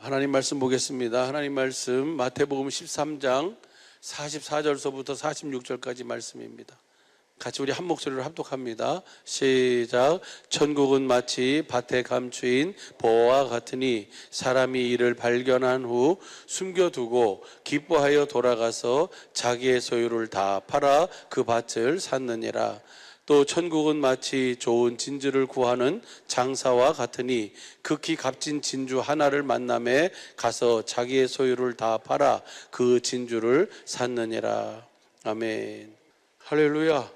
하나님 말씀 보겠습니다. 하나님 말씀 마태복음 13장 44절서부터 46절까지 말씀입니다. 같이 우리 한 목소리로 합독합니다. 시작. 천국은 마치 밭에 감추인 보화와 같으니 사람이 이를 발견한 후 숨겨두고 기뻐하여 돌아가서 자기의 소유를 다 팔아 그 밭을 샀느니라. 또 천국은 마치 좋은 진주를 구하는 장사와 같으니 극히 값진 진주 하나를 만남에 가서 자기의 소유를 다 팔아 그 진주를 샀느니라. 아멘. 할렐루야.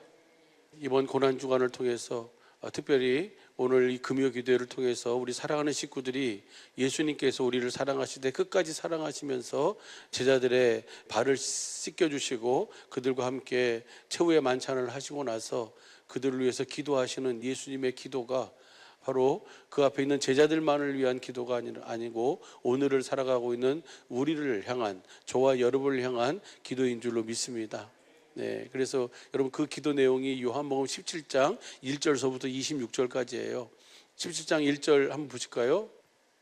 이번 고난주간을 통해서 특별히 오늘 이 금요 기도회를 통해서 우리 사랑하는 식구들이 예수님께서 우리를 사랑하시되 끝까지 사랑하시면서 제자들의 발을 씻겨주시고 그들과 함께 최후의 만찬을 하시고 나서 그들을 위해서 기도하시는 예수님의 기도가 바로 그 앞에 있는 제자들만을 위한 기도가 아니고 오늘을 살아가고 있는 우리를 향한, 저와 여러분을 향한 기도인 줄로 믿습니다. 네, 그래서 여러분 그 기도 내용이 요한복음 17장 1절서부터 26절까지예요. 17장 1절 한번 보실까요?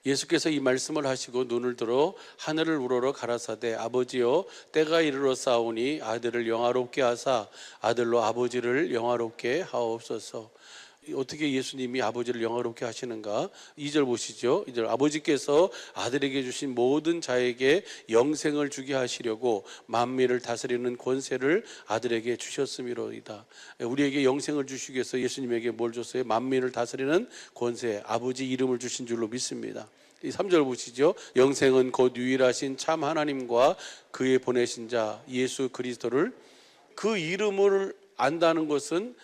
예수께서 이 말씀을 하시고 눈을 들어 하늘을 우러러 가라사대 아버지여 때가 이르러 싸우니 아들을 영화롭게 하사 아들로 아버지를 영화롭게 하옵소서. 어떻게 예수님이 아버지를 영화롭게 하시는가? 2절 보시죠. 2절 아버지께서 아들에게 주신 모든 자에게 영생을 주게 하시려고 만민을 다스리는 권세를 아들에게 주셨음이로이다. 우리에게 영생을 주시기 위해서 예수님에게 뭘 줬어요? 만민을 다스리는 권세, 아버지 이름을 주신 줄로 믿습니다. 이 3절 보시죠. 영생은 곧 유일하신 참 하나님과 그의 보내신 자 예수 그리스도를, 그 이름을 안다는 것은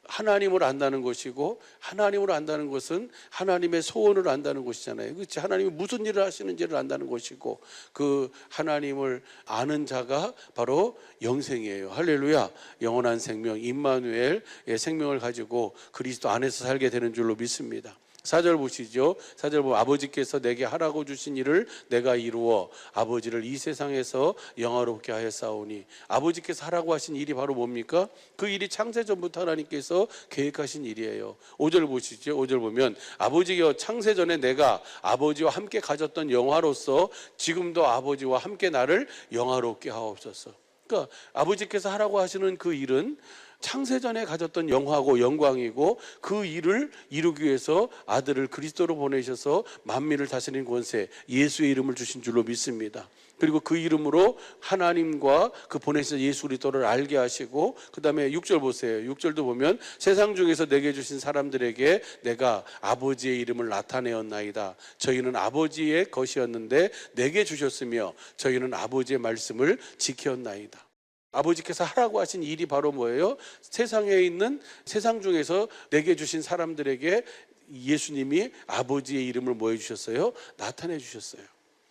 하나님을 안다는 것이고, 하나님을 안다는 것은 하나님의 소원을 안다는 것이잖아요. 그렇지? 하나님이 무슨 일을 하시는지를 안다는 것이고, 그 하나님을 아는 자가 바로 영생이에요. 할렐루야. 영원한 생명, 임마누엘의 생명을 가지고 그리스도 안에서 살게 되는 줄로 믿습니다. 4절 보시죠. 4절 보면 아버지께서 내게 하라고 주신 일을 내가 이루어 아버지를 이 세상에서 영화롭게 하였사오니, 아버지께서 하라고 하신 일이 바로 뭡니까? 그 일이 창세전부터 하나님께서 계획하신 일이에요. 5절 보시죠. 5절 보면 아버지여 창세전에 내가 아버지와 함께 가졌던 영화로서 지금도 아버지와 함께 나를 영화롭게 하옵소서. 그러니까 아버지께서 하라고 하시는 그 일은 창세전에 가졌던 영화고 영광이고, 그 일을 이루기 위해서 아들을 그리스도로 보내셔서 만민을 다스리는 권세, 예수의 이름을 주신 줄로 믿습니다. 그리고 그 이름으로 하나님과 그 보내신 예수 그리스도를 알게 하시고, 그 다음에 6절 보세요. 6절도 보면 세상 중에서 내게 주신 사람들에게 내가 아버지의 이름을 나타내었나이다. 저희는 아버지의 것이었는데 내게 주셨으며 저희는 아버지의 말씀을 지켰나이다. 아버지께서 하라고 하신 일이 바로 뭐예요? 세상에 있는, 세상 중에서 내게 주신 사람들에게 예수님이 아버지의 이름을 뭐 해주셨어요? 나타내 주셨어요.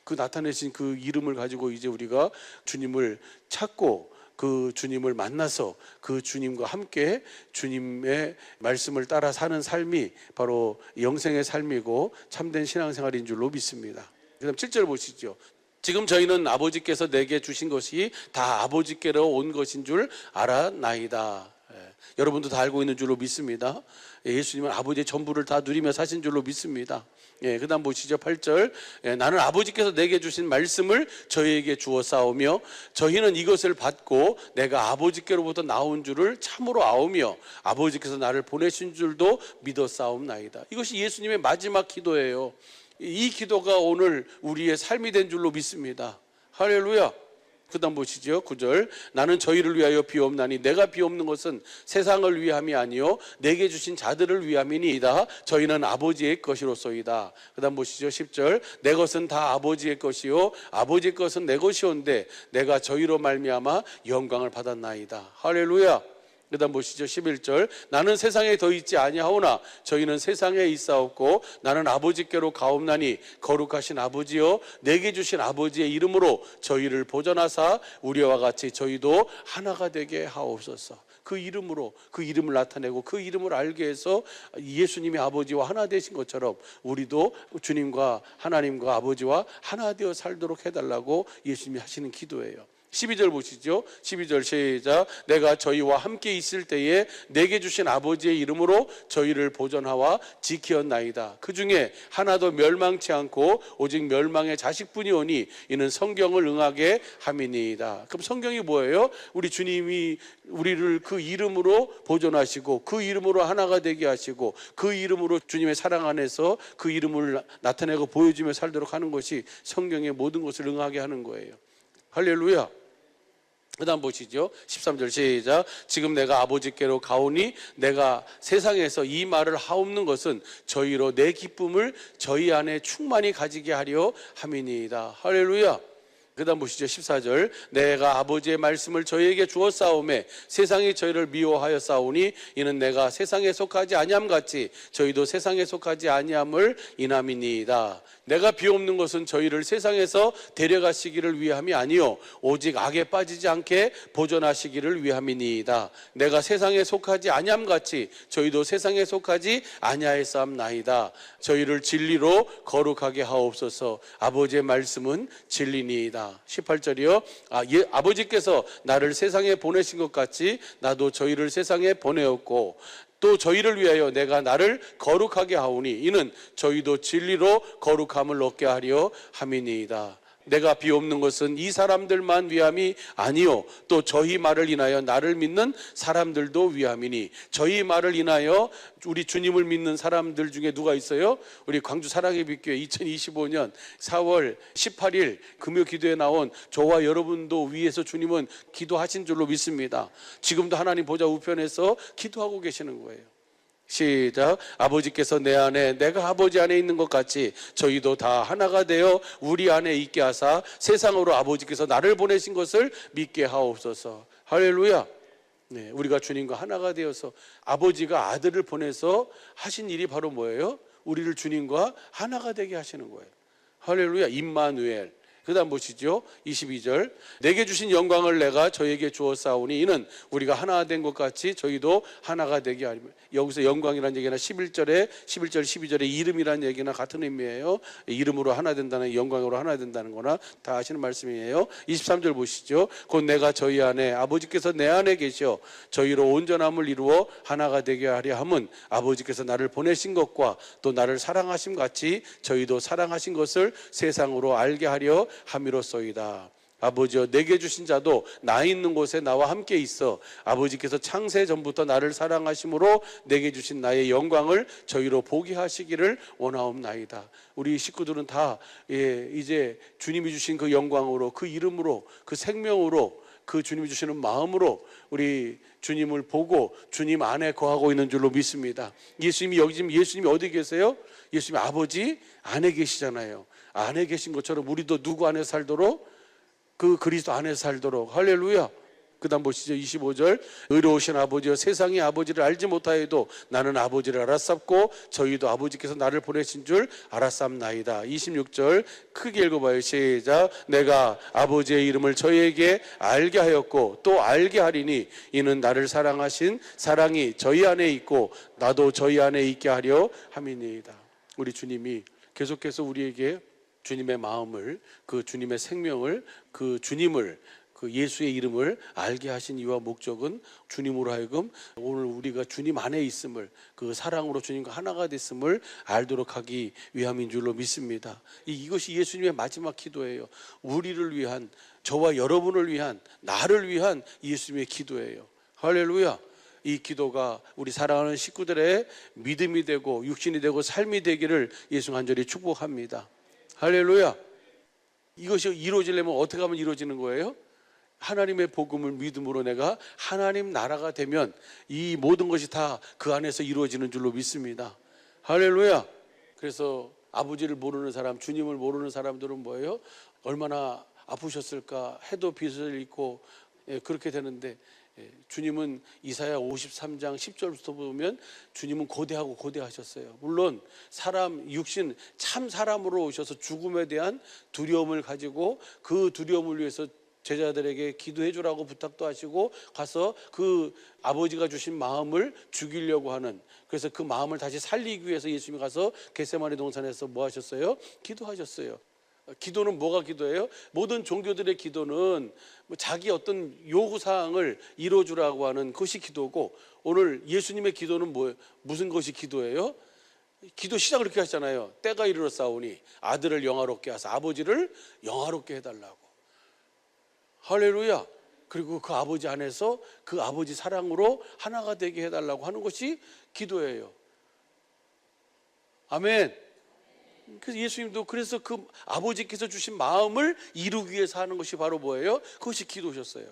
그 나타내신 그 이름을 가지고 이제 우리가 주님을 찾고 그 주님을 만나서 그 주님과 함께 주님의 말씀을 따라 사는 삶이 바로 영생의 삶이고 참된 신앙생활인 줄로 믿습니다. 그 다음 7절 보시죠. 지금 저희는 아버지께서 내게 주신 것이 다 아버지께로 온 것인 줄 알아나이다. 여러분도 다 알고 있는 줄로 믿습니다. 예수님은 아버지의 전부를 다 누리며 사신 줄로 믿습니다. 그 다음 보시죠. 8절 나는 아버지께서 내게 주신 말씀을 저희에게 주어 싸우며 저희는 이것을 받고 내가 아버지께로부터 나온 줄을 참으로 아오며 아버지께서 나를 보내신 줄도 믿어 싸움나이다. 이것이 예수님의 마지막 기도예요. 이 기도가 오늘 우리의 삶이 된 줄로 믿습니다. 할렐루야. 그 다음 보시죠. 9절 나는 저희를 위하여 비옵나니 내가 비옵는 것은 세상을 위함이 아니요 내게 주신 자들을 위함이니이다. 저희는 아버지의 것이로소이다. 그 다음 보시죠. 10절 내 것은 다 아버지의 것이요 아버지의 것은 내 것이온데 내가 저희로 말미암아 영광을 받았나이다. 할렐루야. 그 다음 보시죠. 11절 나는 세상에 더 있지 아니하오나 저희는 세상에 있사옵고 나는 아버지께로 가옵나니 거룩하신 아버지여 내게 주신 아버지의 이름으로 저희를 보전하사 우리와 같이 저희도 하나가 되게 하옵소서. 그 이름으로, 그 이름을 나타내고 그 이름을 알게 해서 예수님이 아버지와 하나 되신 것처럼 우리도 주님과 하나님과 아버지와 하나 되어 살도록 해달라고 예수님이 하시는 기도예요. 12절 보시죠. 12절 시작. 내가 저희와 함께 있을 때에 내게 주신 아버지의 이름으로 저희를 보존하와 지키었나이다. 그 중에 하나도 멸망치 않고 오직 멸망의 자식뿐이 오니 이는 성경을 응하게 함이니이다. 그럼 성경이 뭐예요? 우리 주님이 우리를 그 이름으로 보존하시고 그 이름으로 하나가 되게 하시고 그 이름으로 주님의 사랑 안에서 그 이름을 나타내고 보여주며 살도록 하는 것이 성경의 모든 것을 응하게 하는 거예요. 할렐루야. 그 다음 보시죠. 13절 시작. 지금 내가 아버지께로 가오니 내가 세상에서 이 말을 하옵는 것은 저희로 내 기쁨을 저희 안에 충만히 가지게 하려 함이니이다. 할렐루야. 그 다음 보시죠. 14절. 내가 아버지의 말씀을 저희에게 주었사오매 세상이 저희를 미워하여 싸우니 이는 내가 세상에 속하지 아니함같이 저희도 세상에 속하지 아니함을 인함이니이다. 내가 비옵는 것은 저희를 세상에서 데려가시기를 위함이 아니요 오직 악에 빠지지 않게 보존하시기를 위함이니이다. 내가 세상에 속하지 아니함같이 저희도 세상에 속하지 아니하였사옵나이다. 저희를 진리로 거룩하게 하옵소서. 아버지의 말씀은 진리니이다. 18절이요. 아버지께서 나를 세상에 보내신 것 같이 나도 저희를 세상에 보내었고 또 저희를 위하여 내가 나를 거룩하게 하오니 이는 저희도 진리로 거룩함을 얻게 하려 함이니이다. 내가 비옵는 것은 이 사람들만 위함이 아니요 또 저희 말을 인하여 나를 믿는 사람들도 위함이니 저희 말을 인하여 우리 주님을 믿는 사람들 중에 누가 있어요? 우리 광주 사랑의 빛교회 2025년 4월 18일 금요 기도에 나온 저와 여러분도 위에서 주님은 기도하신 줄로 믿습니다. 지금도 하나님 보좌 우편에서 기도하고 계시는 거예요. 시작. 아버지께서 내 안에 내가 아버지 안에 있는 것 같이 저희도 다 하나가 되어 우리 안에 있게 하사 세상으로 아버지께서 나를 보내신 것을 믿게 하옵소서. 할렐루야. 네, 우리가 주님과 하나가 되어서 아버지가 아들을 보내서 하신 일이 바로 뭐예요? 우리를 주님과 하나가 되게 하시는 거예요. 할렐루야. 임마누엘. 그 다음 보시죠. 22절. 내게 주신 영광을 내가 저에게 주었사오니 이는 우리가 하나 된 것 같이 저희도 하나가 되게 하리라. 여기서 영광이라는 얘기나 11절 12절의 이름이라는 얘기나 같은 의미예요. 이름으로 하나 된다는 영광으로 하나 된다는 거나 다 아시는 말씀이에요. 23절 보시죠. 곧 내가 저희 안에 아버지께서 내 안에 계셔 저희로 온전함을 이루어 하나가 되게 하려 함은 아버지께서 나를 보내신 것과 또 나를 사랑하심 같이 저희도 사랑하신 것을 세상으로 알게 하려 함이로소이다. 아버지여 내게 주신 자도 나 있는 곳에 나와 함께 있어 아버지께서 창세 전부터 나를 사랑하심으로 내게 주신 나의 영광을 저희로 보게 하시기를 원하옵나이다. 우리 식구들은 다 이제 주님이 주신 그 영광으로 그 이름으로 그 생명으로 그 주님이 주시는 마음으로 우리 주님을 보고 주님 안에 거하고 있는 줄로 믿습니다. 예수님이 여기 지금 예수님이 어디 계세요? 예수님이 아버지 안에 계시잖아요. 안에 계신 것처럼 우리도 누구 안에 살도록 그 그리스도 안에 살도록. 할렐루야. 그 다음 보시죠. 25절. 의로우신 아버지여 세상이 아버지를 알지 못하여도 나는 아버지를 알았sap고 저희도 아버지께서 나를 보내신 줄 알았sap나이다. 26절 크게 읽어봐요. 시작. 내가 아버지의 이름을 저희에게 알게 하였고 또 알게 하리니 이는 나를 사랑하신 사랑이 저희 안에 있고 나도 저희 안에 있게 하려 함이니이다. 우리 주님이 계속해서 우리에게 주님의 마음을, 그 주님의 생명을, 그 주님을, 그 예수의 이름을 알게 하신 이유와 목적은 주님으로 하여금 오늘 우리가 주님 안에 있음을, 그 사랑으로 주님과 하나가 됐음을 알도록 하기 위함인 줄로 믿습니다. 이것이 예수님의 마지막 기도예요. 우리를 위한, 저와 여러분을 위한, 나를 위한 예수님의 기도예요. 할렐루야. 이 기도가 우리 사랑하는 식구들의 믿음이 되고 육신이 되고 삶이 되기를 예수 간절히 축복합니다. 할렐루야. 이것이 이루어지려면 어떻게 하면 이루어지는 거예요? 하나님의 복음을 믿음으로 내가 하나님 나라가 되면 이 모든 것이 다 그 안에서 이루어지는 줄로 믿습니다. 할렐루야. 그래서 아버지를 모르는 사람, 주님을 모르는 사람들은 뭐예요? 얼마나 아프셨을까 해도 빚을 잊고 그렇게 되는데 주님은 이사야 53장 10절부터 보면 주님은 고대하고 고대하셨어요. 물론 사람, 육신, 참 사람으로 오셔서 죽음에 대한 두려움을 가지고 그 두려움을 위해서 제자들에게 기도해 주라고 부탁도 하시고 가서 그 아버지가 주신 마음을 죽이려고 하는, 그래서 그 마음을 다시 살리기 위해서 예수님이 가서 겟세마네 동산에서 뭐 하셨어요? 기도하셨어요. 기도는 뭐가 기도예요? 모든 종교들의 기도는 뭐 자기 어떤 요구사항을 이루어주라고 하는 것이 기도고, 오늘 예수님의 기도는 뭐예요? 무슨 것이 기도예요? 기도 시작을 이렇게 하시잖아요. 때가 이르렀사오니 아들을 영화롭게 하사 아버지를 영화롭게 해달라고. 할렐루야. 그리고 그 아버지 안에서 그 아버지 사랑으로 하나가 되게 해달라고 하는 것이 기도예요. 아멘. 그래서 예수님도 그래서 그 아버지께서 주신 마음을 이루기 위해서 하는 것이 바로 뭐예요? 그것이 기도셨어요.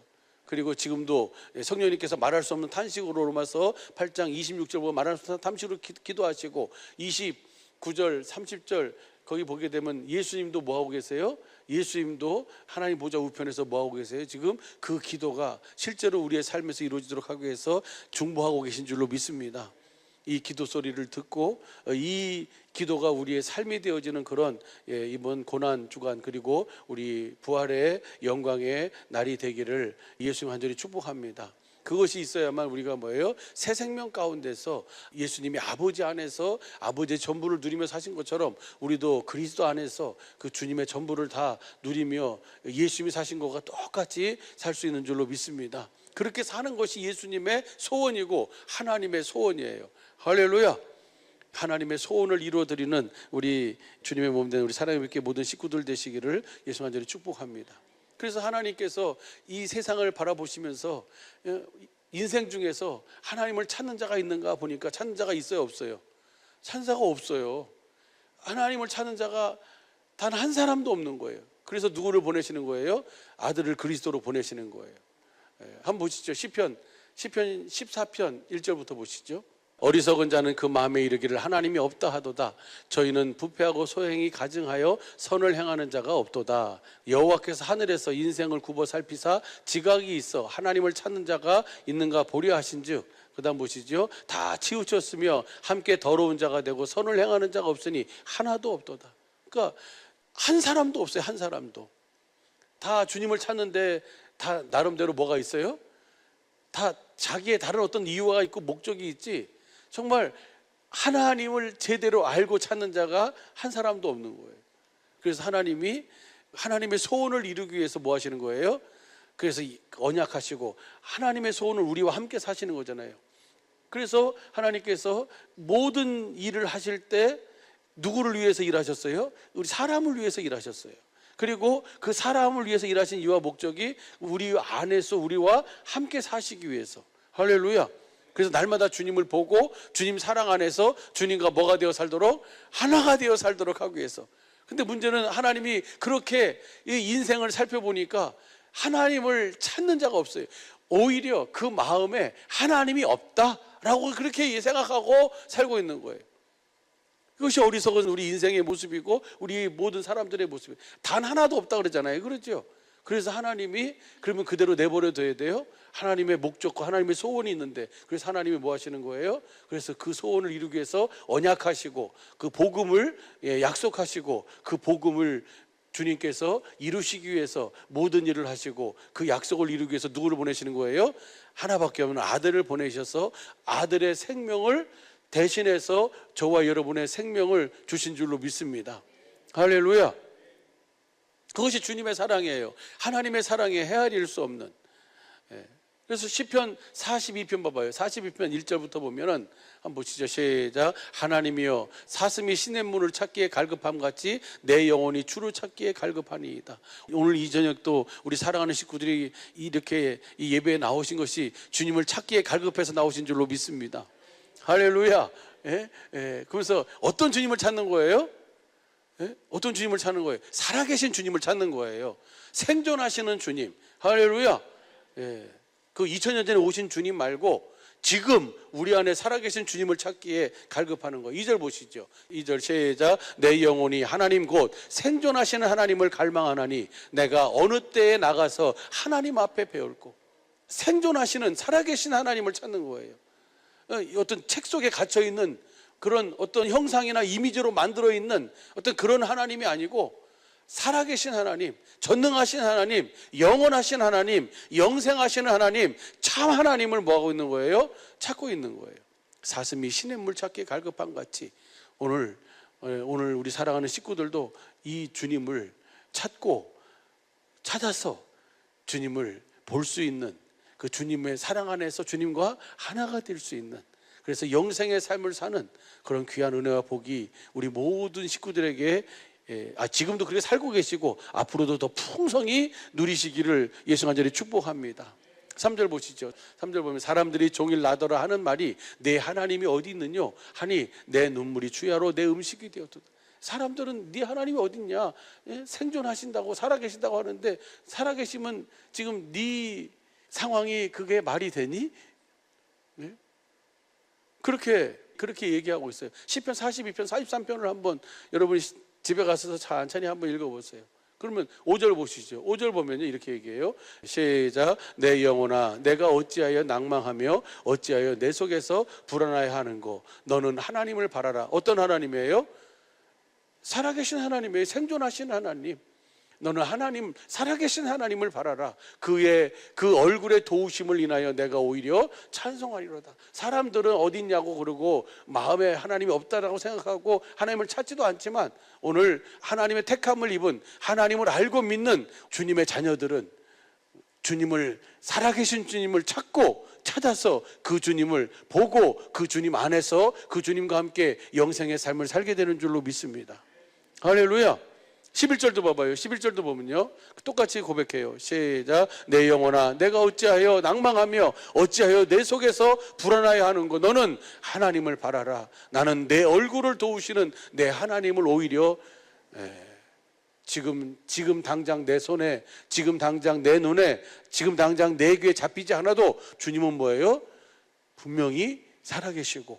그리고 지금도 성령님께서 말할 수 없는 탄식으로 로마서 8장 26절 보면 말할 수 없는 탄식으로 기도하시고, 29절 30절 거기 보게 되면 예수님도 뭐하고 계세요? 예수님도 하나님 보좌 우편에서 뭐하고 계세요? 지금 그 기도가 실제로 우리의 삶에서 이루어지도록 하기 위해서 중보하고 계신 줄로 믿습니다. 이 기도 소리를 듣고 이 기도가 우리의 삶이 되어지는 그런 이번 고난 주간, 그리고 우리 부활의 영광의 날이 되기를 예수님 간절히 축복합니다. 그것이 있어야만 우리가 뭐예요? 새 생명 가운데서 예수님이 아버지 안에서 아버지의 전부를 누리며 사신 것처럼 우리도 그리스도 안에서 그 주님의 전부를 다 누리며 예수님이 사신 것과 똑같이 살 수 있는 줄로 믿습니다. 그렇게 사는 것이 예수님의 소원이고 하나님의 소원이에요. 할렐루야. 하나님의 소원을 이루어드리는 우리 주님의 몸 된 우리 사랑의 모든 식구들 되시기를 예수 간절히 축복합니다. 그래서 하나님께서 이 세상을 바라보시면서 인생 중에서 하나님을 찾는 자가 있는가 보니까 찾는 자가 있어요, 없어요? 찾는 자가 없어요. 하나님을 찾는 자가 단 한 사람도 없는 거예요. 그래서 누구를 보내시는 거예요? 아들을 그리스도로 보내시는 거예요. 한번 보시죠. 시편 14편 1절부터 보시죠. 어리석은 자는 그 마음에 이르기를 하나님이 없다 하도다. 저희는 부패하고 소행이 가증하여 선을 행하는 자가 없도다. 여호와께서 하늘에서 인생을 굽어 살피사 지각이 있어 하나님을 찾는 자가 있는가 보려 하신즉, 그 다음 보시죠. 다 치우쳤으며 함께 더러운 자가 되고 선을 행하는 자가 없으니 하나도 없도다. 그러니까 한 사람도 없어요. 한 사람도. 다 주님을 찾는데 다 나름대로 뭐가 있어요? 다 자기의 다른 어떤 이유가 있고 목적이 있지, 정말 하나님을 제대로 알고 찾는 자가 한 사람도 없는 거예요. 그래서 하나님이 하나님의 소원을 이루기 위해서 뭐 하시는 거예요? 그래서 언약하시고 하나님의 소원을 우리와 함께 사시는 거잖아요. 그래서 하나님께서 모든 일을 하실 때 누구를 위해서 일하셨어요? 우리 사람을 위해서 일하셨어요. 그리고 그 사람을 위해서 일하신 이유와 목적이 우리 안에서 우리와 함께 사시기 위해서. 할렐루야. 그래서 날마다 주님을 보고 주님 사랑 안에서 주님과 뭐가 되어 살도록? 하나가 되어 살도록 하기 위해서. 근데 문제는 하나님이 그렇게 이 인생을 살펴보니까 하나님을 찾는 자가 없어요. 오히려 그 마음에 하나님이 없다라고 그렇게 생각하고 살고 있는 거예요. 그것이 어리석은 우리 인생의 모습이고 우리 모든 사람들의 모습이에요. 단 하나도 없다 그러잖아요. 그렇죠? 그래서 하나님이 그러면 그대로 내버려 둬야 돼요? 하나님의 목적과 하나님의 소원이 있는데, 그래서 하나님이 뭐 하시는 거예요? 그래서 그 소원을 이루기 위해서 언약하시고 그 복음을 약속하시고 그 복음을 주님께서 이루시기 위해서 모든 일을 하시고 그 약속을 이루기 위해서 누구를 보내시는 거예요? 하나밖에 없는 아들을 보내셔서 아들의 생명을 대신해서 저와 여러분의 생명을 주신 줄로 믿습니다. 할렐루야. 그것이 주님의 사랑이에요. 하나님의 사랑에 헤아릴 수 없는. 그래서 시편 42편 봐봐요. 42편 1절부터 보면은 한번 보시죠. 시작. 하나님이여 사슴이 시냇물을 찾기에 갈급함같이 내 영혼이 주를 찾기에 갈급하니이다. 오늘 이 저녁도 우리 사랑하는 식구들이 이렇게 이 예배에 나오신 것이 주님을 찾기에 갈급해서 나오신 줄로 믿습니다. 할렐루야. 그래서 어떤 주님을 찾는 거예요? 어떤 주님을 찾는 거예요? 살아계신 주님을 찾는 거예요. 생존하시는 주님. 할렐루야. 그 2000년 전에 오신 주님 말고 지금 우리 안에 살아계신 주님을 찾기에 갈급하는 거예요. 2절 보시죠. 2절 시작. 내 영혼이 하나님 곧 생존하시는 하나님을 갈망하나니 내가 어느 때에 나가서 하나님 앞에 배울고. 생존하시는 살아계신 하나님을 찾는 거예요. 어떤 책 속에 갇혀있는 그런 어떤 형상이나 이미지로 만들어 있는 어떤 그런 하나님이 아니고 살아계신 하나님, 전능하신 하나님, 영원하신 하나님, 영생하시는 하나님, 참 하나님을 뭐하고 있는 거예요? 찾고 있는 거예요. 사슴이 시냇물 찾기에 갈급한 같이 오늘 우리 사랑하는 식구들도 이 주님을 찾아서 주님을 볼 수 있는, 그 주님의 사랑 안에서 주님과 하나가 될 수 있는, 그래서 영생의 삶을 사는 그런 귀한 은혜와 복이 우리 모든 식구들에게 지금도 그렇게 살고 계시고 앞으로도 더 풍성히 누리시기를 예수 간절히 축복합니다. 3절 보시죠. 3절 보면 사람들이 종일 나더라 하는 말이 내 하나님이 어디 있느뇨 하니 내 눈물이 주야로 내 음식이 되었도다. 사람들은 네 하나님이 어딨냐, 생존하신다고 살아계신다고 하는데 살아계시면 지금 네 상황이 그게 말이 되니? 그렇게 얘기하고 있어요. 시편 42편 43편을 한번 여러분이 집에 가서 천천히 한번 읽어보세요. 그러면 5절 보시죠. 5절 보면요 이렇게 얘기해요. 시작. 내 영혼아 내가 어찌하여 낭망하며 어찌하여 내 속에서 불안하여 하는고 너는 하나님을 바라라. 어떤 하나님이에요? 살아계신 하나님이에요. 생존하신 하나님. 너는 하나님, 살아계신 하나님을 바라라. 그의 그 얼굴의 도우심을 인하여 내가 오히려 찬송하리로다. 사람들은 어딨냐고 그러고 마음에 하나님이 없다라고 생각하고 하나님을 찾지도 않지만 오늘 하나님의 택함을 입은, 하나님을 알고 믿는 주님의 자녀들은 주님을, 살아계신 주님을 찾아서 그 주님을 보고 그 주님 안에서 그 주님과 함께 영생의 삶을 살게 되는 줄로 믿습니다. 할렐루야. 11절도 봐봐요. 11절도 보면요 똑같이 고백해요. 시작. 내 영혼아 내가 어찌하여 낭망하며 어찌하여 내 속에서 불안하여 하는고 너는 하나님을 바라라. 나는 내 얼굴을 도우시는 내 하나님을 오히려 지금 당장 내 손에, 지금 당장 내 눈에, 지금 당장 내 귀에 잡히지 않아도 주님은 뭐예요? 분명히 살아계시고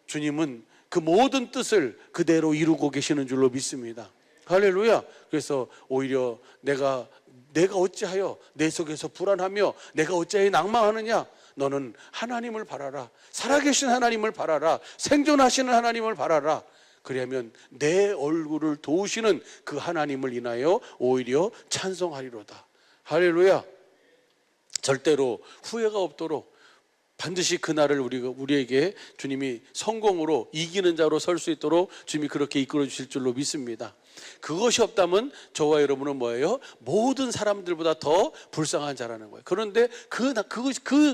주님은 그 모든 뜻을 그대로 이루고 계시는 줄로 믿습니다. 할렐루야. 그래서 오히려 내가 어찌하여 내 속에서 불안하며 내가 어찌하여 낭망하느냐? 너는 하나님을 바라라. 살아계신 하나님을 바라라. 생존하시는 하나님을 바라라. 그러면 내 얼굴을 도우시는 그 하나님을 인하여 오히려 찬송하리로다. 할렐루야. 절대로 후회가 없도록 반드시 그날을 우리에게 주님이 성공으로 이기는 자로 설 수 있도록 주님이 그렇게 이끌어 주실 줄로 믿습니다. 그것이 없다면 저와 여러분은 뭐예요? 모든 사람들보다 더 불쌍한 자라는 거예요. 그런데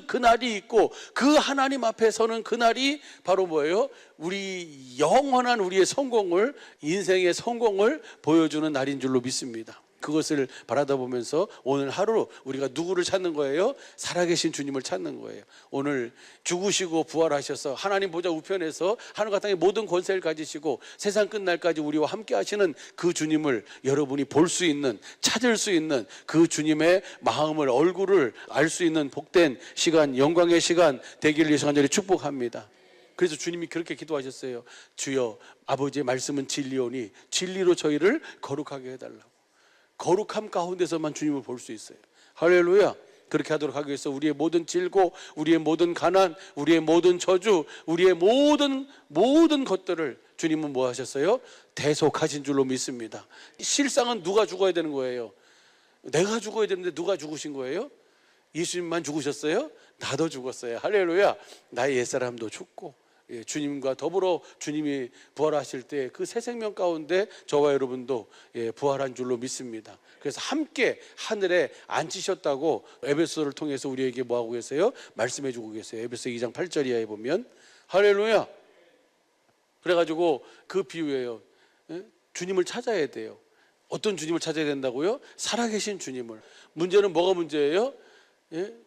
그날이 있고 그 하나님 앞에 서는 그날이 바로 뭐예요? 우리 영원한 우리의 성공을, 인생의 성공을 보여주는 날인 줄로 믿습니다. 그것을 바라다 보면서 오늘 하루 우리가 누구를 찾는 거예요? 살아계신 주님을 찾는 거예요. 오늘 죽으시고 부활하셔서 하나님 보좌 우편에서 하늘과 땅의 모든 권세를 가지시고 세상 끝날까지 우리와 함께 하시는 그 주님을 여러분이 볼 수 있는, 찾을 수 있는 그 주님의 마음을, 얼굴을 알 수 있는 복된 시간, 영광의 시간 되기를 예수 간절히 축복합니다. 그래서 주님이 그렇게 기도하셨어요. 주여 아버지의 말씀은 진리오니 진리로 저희를 거룩하게 해달라고. 거룩함 가운데서만 주님을 볼 수 있어요. 할렐루야. 그렇게 하도록 하기 위해서 우리의 모든 질고, 우리의 모든 가난, 우리의 모든 저주, 우리의 모든 것들을 주님은 뭐 하셨어요? 대속하신 줄로 믿습니다. 실상은 누가 죽어야 되는 거예요? 내가 죽어야 되는데 누가 죽으신 거예요? 예수님만 죽으셨어요? 나도 죽었어요. 할렐루야. 나의 옛사람도 죽고 주님과 더불어 주님이 부활하실 때 그 새 생명 가운데 저와 여러분도 부활한 줄로 믿습니다. 그래서 함께 하늘에 앉히셨다고 에베소를 통해서 우리에게 뭐하고 계세요? 말씀해 주고 계세요. 에베소 2장 8절 이하에 보면. 할렐루야. 그래가지고 그 비유예요. 주님을 찾아야 돼요. 어떤 주님을 찾아야 된다고요? 살아계신 주님을. 문제는 뭐가 문제예요?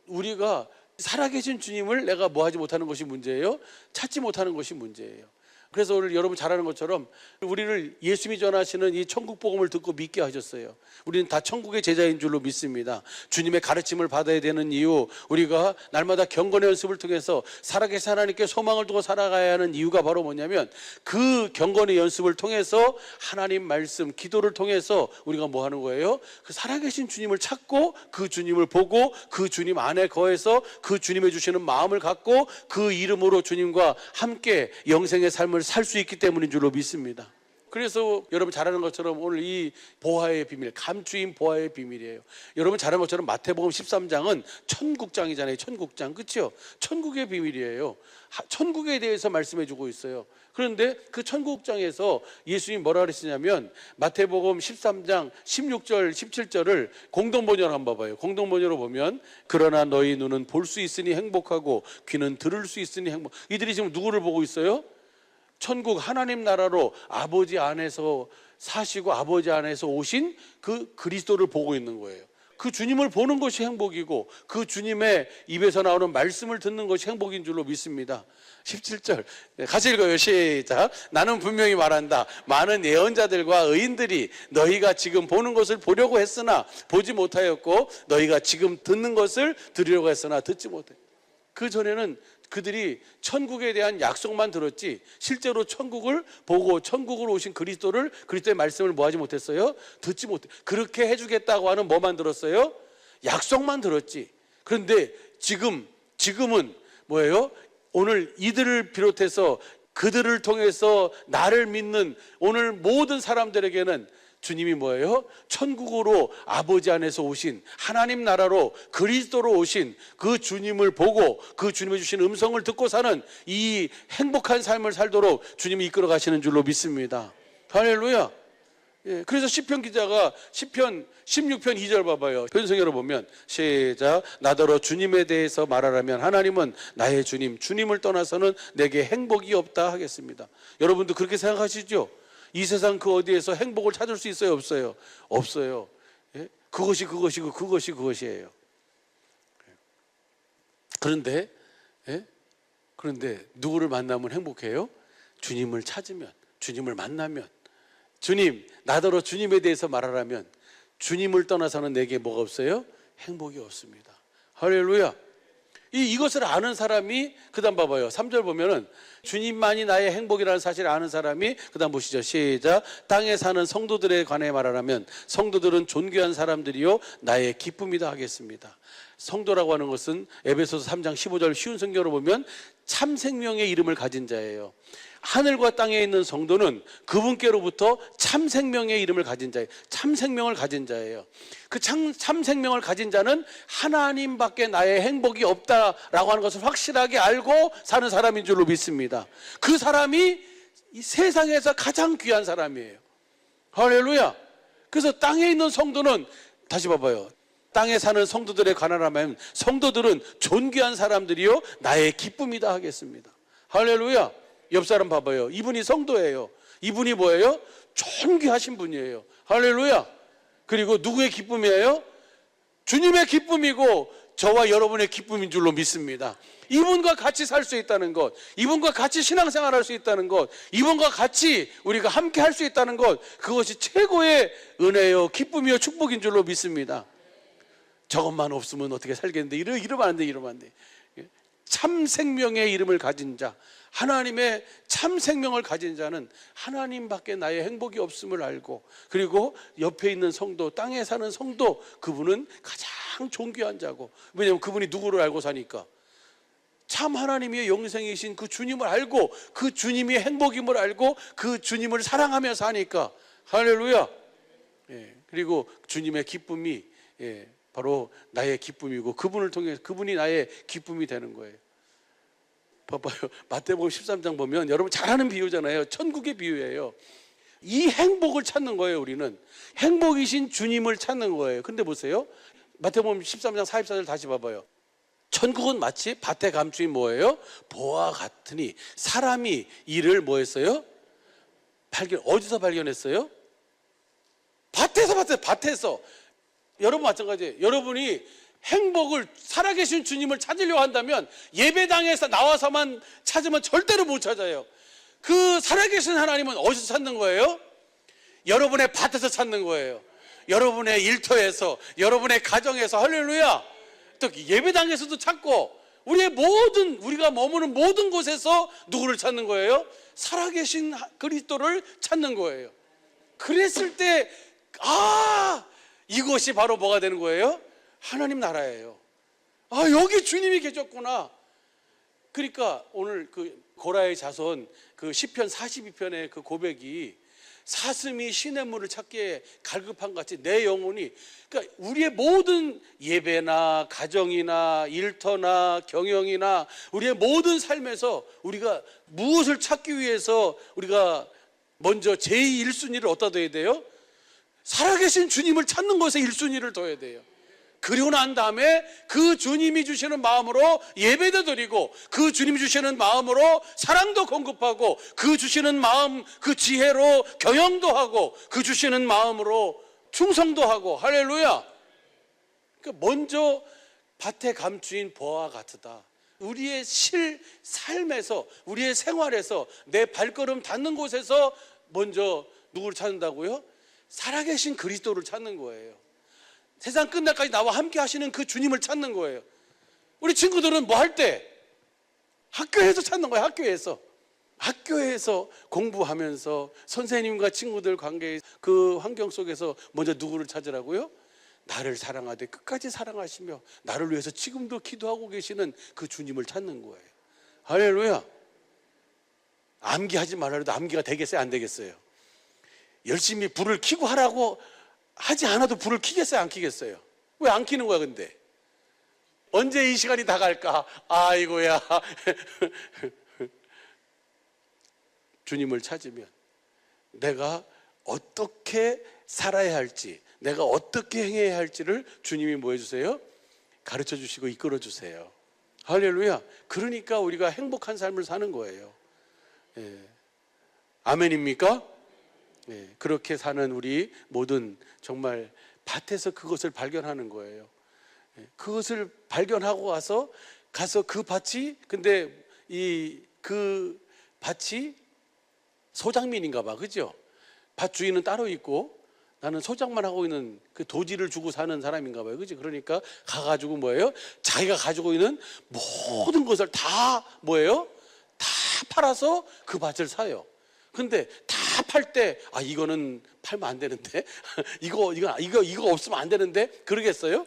우리가 살아계신 주님을 내가 뭐하지 못하는 것이 문제예요? 찾지 못하는 것이 문제예요. 그래서 오늘 여러분 잘 아는 것처럼 우리를 예수님이 전하시는 이 천국 복음을 듣고 믿게 하셨어요. 우리는 다 천국의 제자인 줄로 믿습니다. 주님의 가르침을 받아야 되는 이유, 우리가 날마다 경건의 연습을 통해서 살아계신 하나님께 소망을 두고 살아가야 하는 이유가 바로 뭐냐면 그 경건의 연습을 통해서 하나님 말씀, 기도를 통해서 우리가 뭐 하는 거예요? 그 살아계신 주님을 찾고 그 주님을 보고 그 주님 안에 거해서 그 주님의 주시는 마음을 갖고 그 이름으로 주님과 함께 영생의 삶을 살 수 있기 때문인 줄로 믿습니다. 그래서 여러분 잘 아는 것처럼 오늘 이 보화의 비밀, 감추인 보화의 비밀이에요. 여러분 잘 아는 것처럼 마태복음 13장은 천국장이잖아요. 천국장, 그렇죠? 천국의 비밀이에요. 천국에 대해서 말씀해 주고 있어요. 그런데 그 천국장에서 예수님이 뭐라 그랬냐면 마태복음 13장 16절 17절을 공동번역으로 한번 봐봐요. 공동번역으로 보면 그러나 너희 눈은 볼 수 있으니 행복하고 귀는 들을 수 있으니 행복. 이들이 지금 누구를 보고 있어요? 천국 하나님 나라로 아버지 안에서 사시고 아버지 안에서 오신 그 그리스도를 보고 있는 거예요. 그 주님을 보는 것이 행복이고 그 주님의 입에서 나오는 말씀을 듣는 것이 행복인 줄로 믿습니다. 17절 같이 읽어요. 시작. 나는 분명히 말한다. 많은 예언자들과 의인들이 너희가 지금 보는 것을 보려고 했으나 보지 못하였고 너희가 지금 듣는 것을 들으려고 했으나 듣지 못해. 그 전에는 그들이 천국에 대한 약속만 들었지 실제로 천국을 보고 천국으로 오신 그리스도의 말씀을 뭐 하지 못했어요? 듣지 못해. 그렇게 해주겠다고 하는 뭐만 들었어요? 약속만 들었지. 그런데 지금은 뭐예요? 오늘 이들을 비롯해서 그들을 통해서 나를 믿는 오늘 모든 사람들에게는 주님이 뭐예요? 천국으로 아버지 안에서 오신 하나님 나라로 그리스도로 오신 그 주님을 보고 그 주님이 주신 음성을 듣고 사는 이 행복한 삶을 살도록 주님이 이끌어 가시는 줄로 믿습니다. 할렐루야. 예, 그래서 시편 기자가 시편 16편 2절 봐봐요. 편성으로 보면 시작. 나더러 주님에 대해서 말하라면 하나님은 나의 주님, 주님을 떠나서는 내게 행복이 없다 하겠습니다. 여러분도 그렇게 생각하시죠? 이 세상 그 어디에서 행복을 찾을 수 있어요? 없어요? 없어요. 예? 그것이고 그것이에요. 그런데 누구를 만나면 행복해요? 주님을 찾으면, 주님을 만나면, 주님, 나더러 주님에 대해서 말하라면 주님을 떠나서는 내게 뭐가 없어요? 행복이 없습니다. 할렐루야. 이것을 아는 사람이 그 다음 봐봐요. 3절 보면은 주님만이 나의 행복이라는 사실을 아는 사람이 그 다음 보시죠. 시작. 땅에 사는 성도들에 관해 말하라면 성도들은 존귀한 사람들이요 나의 기쁨이다 하겠습니다. 성도라고 하는 것은 에베소서 3장 15절 쉬운 성경으로 보면 참 생명의 이름을 가진 자예요. 하늘과 땅에 있는 성도는 그분께로부터 참 생명의 이름을 가진 자예요. 참 생명을 가진 자예요. 그 참 생명을 가진 자는 하나님밖에 나의 행복이 없다라고 하는 것을 확실하게 알고 사는 사람인 줄로 믿습니다. 그 사람이 이 세상에서 가장 귀한 사람이에요. 할렐루야. 그래서 땅에 있는 성도는 다시 봐봐요. 땅에 사는 성도들에 관하라면 성도들은 존귀한 사람들이요 나의 기쁨이다 하겠습니다. 할렐루야. 옆 사람 봐봐요. 이분이 성도예요. 이분이 뭐예요? 존귀하신 분이에요. 할렐루야. 그리고 누구의 기쁨이에요? 주님의 기쁨이고 저와 여러분의 기쁨인 줄로 믿습니다. 이분과 같이 살 수 있다는 것, 이분과 같이 신앙생활 할 수 있다는 것, 이분과 같이 우리가 함께 할 수 있다는 것, 그것이 최고의 은혜요 기쁨이요 축복인 줄로 믿습니다. 저것만 없으면 어떻게 살겠는데 이러면 안 돼. 참 생명의 이름을 가진 자, 하나님의 참 생명을 가진 자는 하나님밖에 나의 행복이 없음을 알고, 그리고 옆에 있는 성도, 땅에 사는 성도, 그분은 가장 존귀한 자고, 왜냐하면 그분이 누구를 알고 사니까 참 하나님의 영생이신 그 주님을 알고 그 주님이 행복임을 알고 그 주님을 사랑하며 사니까. 할렐루야. 그리고 주님의 기쁨이 바로 나의 기쁨이고 그분을 통해 그분이 나의 기쁨이 되는 거예요. 봐봐요. 마태복음 13장 보면 여러분 잘 아는 비유잖아요. 천국의 비유예요. 이 행복을 찾는 거예요. 우리는 행복이신 주님을 찾는 거예요. 근데 보세요. 마태복음 13장 44절 다시 봐봐요. 천국은 마치 밭에 감추인 뭐예요? 보화 같으니 사람이 이를 뭐 했어요? 어디서 발견했어요? 밭에서. 여러분 마찬가지예요. 여러분이 행복을 살아계신 주님을 찾으려고 한다면 예배당에서 나와서만 찾으면 절대로 못 찾아요. 그 살아계신 하나님은 어디서 찾는 거예요? 여러분의 밭에서 찾는 거예요. 여러분의 일터에서, 여러분의 가정에서. 할렐루야. 또 예배당에서도 찾고 우리가 머무는 모든 곳에서 누구를 찾는 거예요? 살아계신 그리스도를 찾는 거예요. 그랬을 때 이것이 바로 뭐가 되는 거예요? 하나님 나라예요. 여기 주님이 계셨구나. 그러니까 오늘 그 고라의 자손 그 시편 42편의 그 고백이 사슴이 시냇물을 찾기에 갈급한 것 같이 내 영혼이, 그러니까 우리의 모든 예배나 가정이나 일터나 경영이나 우리의 모든 삶에서 우리가 무엇을 찾기 위해서 우리가 먼저 제1순위를 어디다 둬야 돼요? 살아계신 주님을 찾는 것에 1순위를 둬야 돼요. 그리고 난 다음에 그 주님이 주시는 마음으로 예배도 드리고, 그 주님이 주시는 마음으로 사랑도 공급하고, 그 주시는 마음 그 지혜로 경영도 하고, 그 주시는 마음으로 충성도 하고. 할렐루야. 그러니까 먼저 밭에 감추인 보아와 같으다. 우리의 삶에서, 우리의 생활에서, 내 발걸음 닿는 곳에서 먼저 누구를 찾는다고요? 살아계신 그리스도를 찾는 거예요. 세상 끝날까지 나와 함께 하시는 그 주님을 찾는 거예요. 우리 친구들은 뭐 할 때? 학교에서 찾는 거예요. 학교에서 공부하면서 선생님과 친구들 관계, 그 환경 속에서 먼저 누구를 찾으라고요? 나를 사랑하되 끝까지 사랑하시며 나를 위해서 지금도 기도하고 계시는 그 주님을 찾는 거예요. 할렐루야. 암기하지 말라 해도 암기가 되겠어요? 안 되겠어요? 열심히 불을 켜고 하라고 하지 않아도 불을 켜겠어요? 안 켜겠어요? 왜 안 켜는 거야 근데? 언제 이 시간이 다 갈까? 아이고야. 주님을 찾으면 내가 어떻게 살아야 할지, 내가 어떻게 행해야 할지를 주님이 뭐 해주세요? 가르쳐 주시고 이끌어 주세요. 할렐루야. 그러니까 우리가 행복한 삶을 사는 거예요. 예. 아멘입니까? 예. 그렇게 사는 우리 모든, 정말 밭에서 그것을 발견하는 거예요. 예. 그것을 발견하고 가서 그 밭이, 근데 그 밭이 소장민인가 봐. 그죠? 밭 주인은 따로 있고 나는 소장만 하고 있는, 그 도지를 주고 사는 사람인가 봐요. 그죠? 그러니까 가가지고 뭐예요? 자기가 가지고 있는 모든 것을 다 뭐예요? 다 팔아서 그 밭을 사요. 근데 다 팔 때, 이거는 팔면 안 되는데, 이거 없으면 안 되는데, 그러겠어요?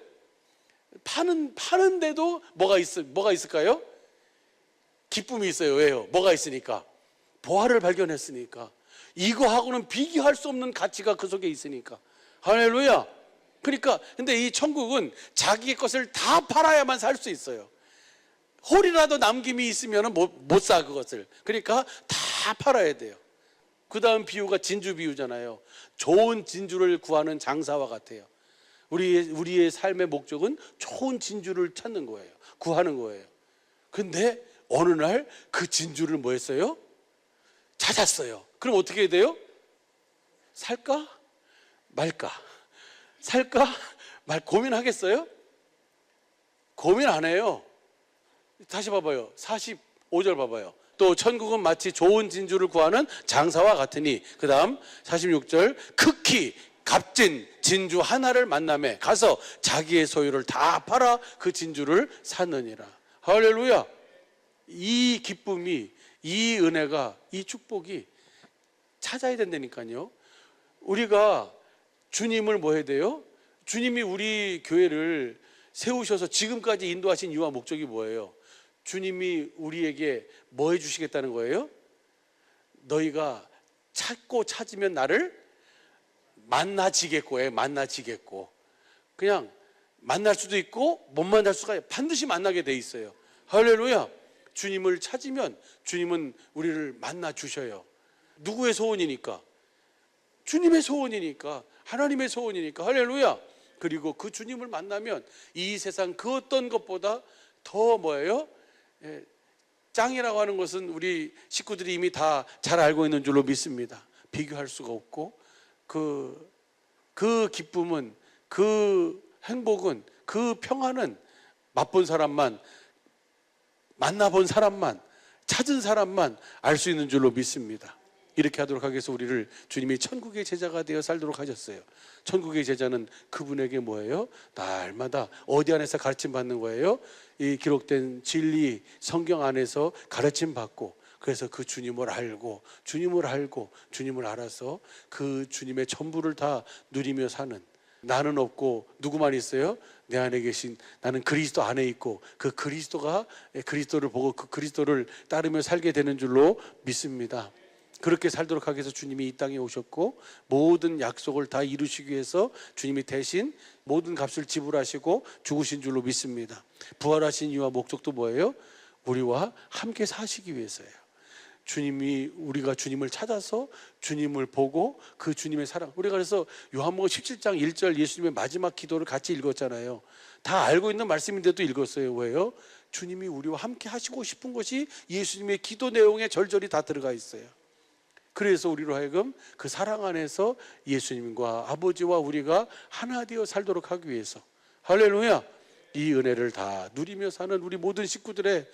파는데도 뭐가 있을까요? 기쁨이 있어요. 왜요? 뭐가 있으니까? 보화를 발견했으니까. 이거하고는 비교할 수 없는 가치가 그 속에 있으니까. 할렐루야. 그러니까 근데 이 천국은 자기 것을 다 팔아야만 살 수 있어요. 홀이라도 남김이 있으면 못 사 그것을. 그러니까 다 팔아야 돼요. 그 다음 비유가 진주 비유잖아요. 좋은 진주를 구하는 장사와 같아요. 우리의 삶의 목적은 좋은 진주를 찾는 거예요. 구하는 거예요. 근데 어느 날 그 진주를 뭐 했어요? 찾았어요. 그럼 어떻게 해야 돼요? 살까? 말까? 살까? 고민하겠어요? 고민 안 해요. 다시 봐봐요. 45절 봐봐요. 또 천국은 마치 좋은 진주를 구하는 장사와 같으니, 그 다음 46절, 극히 값진 진주 하나를 만나매 가서 자기의 소유를 다 팔아 그 진주를 샀느니라. 할렐루야. 이 기쁨이, 이 은혜가, 이 축복이 찾아야 된다니까요. 우리가 주님을 뭐 해야 돼요? 주님이 우리 교회를 세우셔서 지금까지 인도하신 이유와 목적이 뭐예요? 주님이 우리에게 뭐 해주시겠다는 거예요? 너희가 찾고 찾으면 나를 만나지겠고, 만나지겠고. 그냥 만날 수도 있고 못 만날 수가 반드시 만나게 돼 있어요. 할렐루야. 주님을 찾으면 주님은 우리를 만나 주셔요. 누구의 소원이니까? 주님의 소원이니까, 하나님의 소원이니까. 할렐루야. 그리고 그 주님을 만나면 이 세상 그 어떤 것보다 더 뭐예요? 짱이라고 하는 것은 우리 식구들이 이미 다 잘 알고 있는 줄로 믿습니다. 비교할 수가 없고, 그 기쁨은, 그 행복은, 그 평안은 맛본 사람만, 만나본 사람만, 찾은 사람만 알 수 있는 줄로 믿습니다. 이렇게 하도록 하기 위해서 우리를 주님이 천국의 제자가 되어 살도록 하셨어요. 천국의 제자는 그분에게 뭐예요? 날마다 어디 안에서 가르침 받는 거예요? 이 기록된 진리 성경 안에서 가르침 받고, 그래서 그 주님을 알고 주님을 알아서 그 주님의 전부를 다 누리며 사는, 나는 없고 누구만 있어요? 내 안에 계신 나는 그리스도 안에 있고 그 그리스도가 그리스도를 보고 그 그리스도를 따르며 살게 되는 줄로 믿습니다. 그렇게 살도록 하기 위해서 주님이 이 땅에 오셨고 모든 약속을 다 이루시기 위해서 주님이 대신 모든 값을 지불하시고 죽으신 줄로 믿습니다. 부활하신 이유와 목적도 뭐예요? 우리와 함께 사시기 위해서예요. 우리가 주님을 찾아서 주님을 보고 그 주님의 사랑, 우리가 그래서 요한복음 17장 1절 예수님의 마지막 기도를 같이 읽었잖아요. 다 알고 있는 말씀인데도 읽었어요. 왜요? 주님이 우리와 함께 하시고 싶은 것이 예수님의 기도 내용에 절절히 다 들어가 있어요. 그래서 우리로 하여금 그 사랑 안에서 예수님과 아버지와 우리가 하나 되어 살도록 하기 위해서, 할렐루야, 이 은혜를 다 누리며 사는 우리 모든 식구들의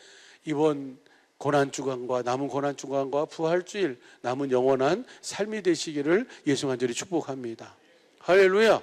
이번 고난주간과 남은 고난주간과 부활주일 남은 영원한 삶이 되시기를 예수 간절히 축복합니다. 할렐루야.